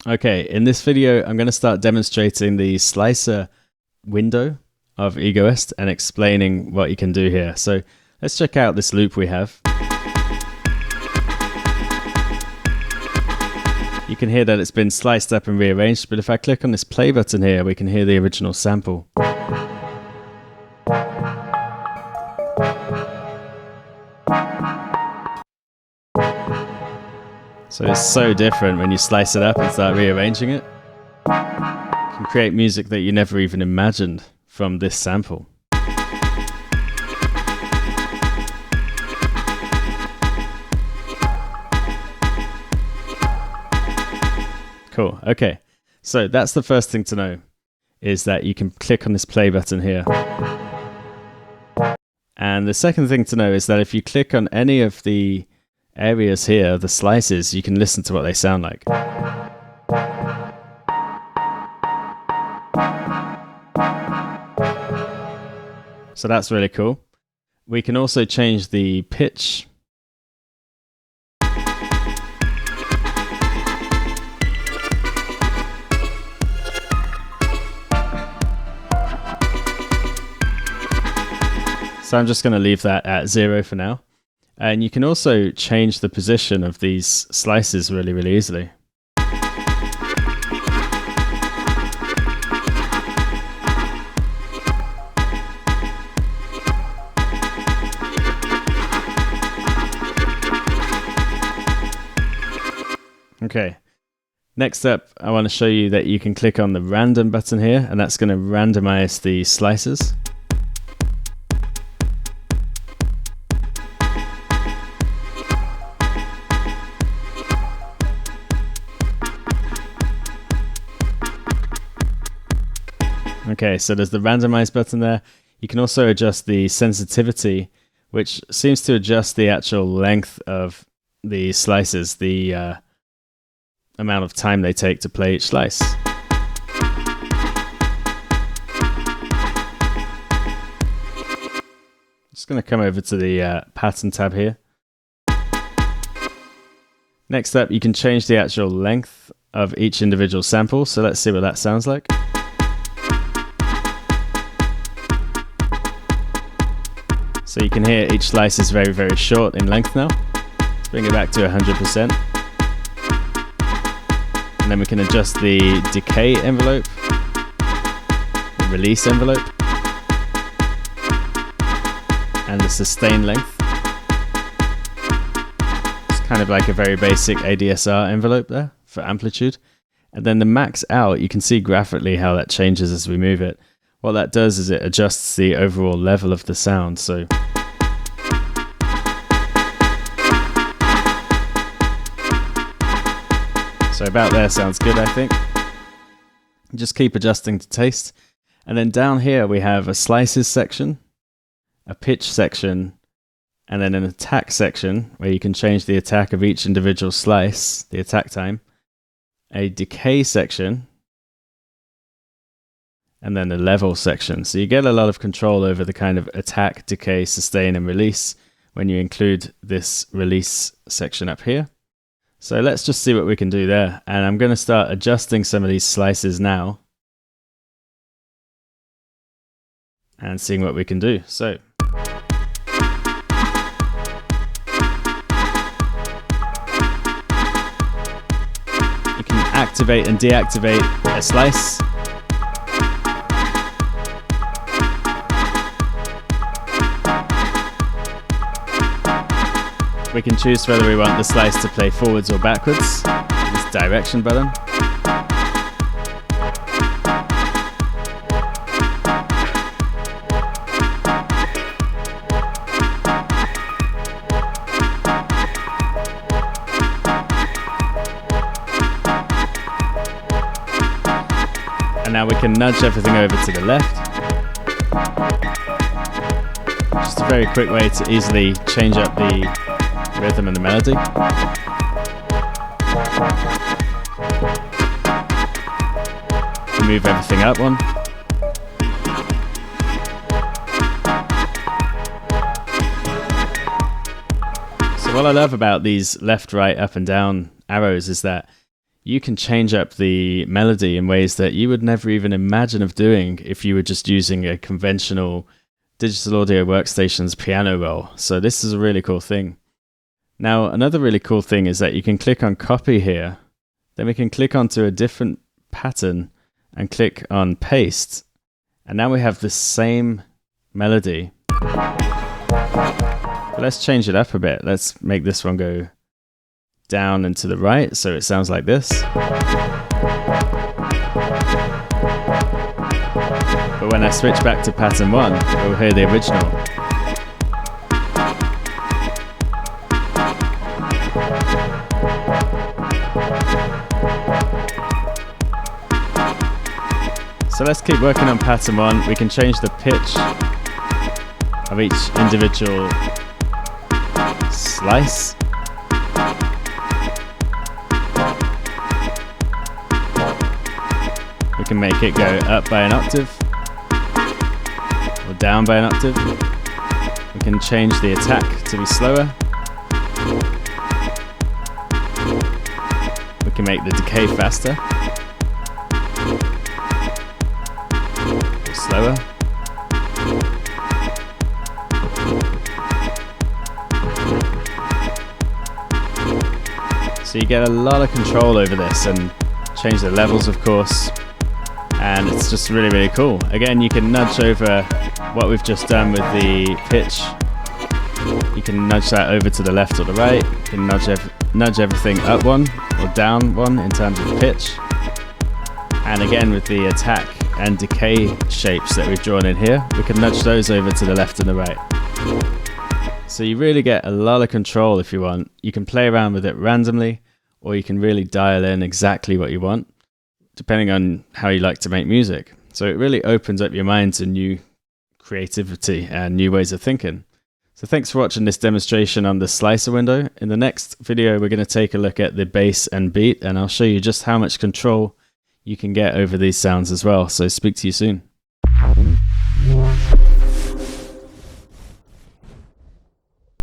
Okay, in this video, I'm going to start demonstrating the slicer window of Egoist and explaining what you can do here. So let's check out this loop we have. You can hear that it's been sliced up and rearranged, but if I click on this play button here, we can hear the original sample. So it's so different when you slice it up and start rearranging it. You can create music that you never even imagined from this sample. Cool, okay. So that's the first thing to know, is that you can click on this play button here. And the second thing to know is that if you click on any of the areas here, the slices, you can listen to what they sound like. So that's really cool. We can also change the pitch. So I'm just going to leave that at 0 for now. And you can also change the position of these slices really easily. Okay, next up I want to show you that you can click on the random button here, and that's going to randomize the slices. Okay, so there's the randomize button there. You can also adjust the sensitivity, which seems to adjust the actual length of the slices, the amount of time they take to play each slice. Just going to come over to the pattern tab here. Next up, you can change the actual length of each individual sample. So let's see what that sounds like. So you can hear each slice is very short in length now. Let's bring it back to 100%. And then we can adjust the decay envelope, the release envelope, and the sustain length. It's kind of like a very basic ADSR envelope there for amplitude. And then the max out, you can see graphically how that changes as we move it. What that does is it adjusts the overall level of the sound. So about there sounds good, I think. Just keep adjusting to taste. And then down here we have a slices section, a pitch section, and then an attack section where you can change the attack of each individual slice, the attack time, a decay section, and then a level section. So you get a lot of control over the kind of attack, decay, sustain, and release when you include this release section up here. So let's just see what we can do there. And I'm going to start adjusting some of these slices now and seeing what we can do. So you can activate and deactivate a slice. We can choose whether we want the slice to play forwards or backwards. This direction button. And now we can nudge everything over to the left. Just a very quick way to easily change up the rhythm and the melody. Move everything up one. So what I love about these left, right, up and down arrows is that you can change up the melody in ways that you would never even imagine of doing if you were just using a conventional digital audio workstation's piano roll. So this is a really cool thing. Now, another really cool thing is that you can click on copy here, then we can click onto a different pattern and click on paste. And now we have the same melody. But let's change it up a bit. Let's make this one go down and to the right, so it sounds like this. But when I switch back to pattern 1, we'll hear the original. So let's keep working on pattern 1. We can change the pitch of each individual slice. We can make it go up by an octave or down by an octave. We can change the attack to be slower. We can make the decay faster or slower. So you get a lot of control over this, and change the levels, of course. And it's just really, really cool. Again, you can nudge over what we've just done with the pitch. You can nudge that over to the left or the right. You can nudge everything up one or down one in terms of pitch. And again, with the attack and decay shapes that we've drawn in here, we can nudge those over to the left and the right. So you really get a lot of control if you want. You can play around with it randomly, or you can really dial in exactly what you want, depending on how you like to make music. So it really opens up your mind to new creativity and new ways of thinking. So thanks for watching this demonstration on the slicer window. In the next video, we're going to take a look at the bass and beat, and I'll show you just how much control you can get over these sounds as well. So speak to you soon.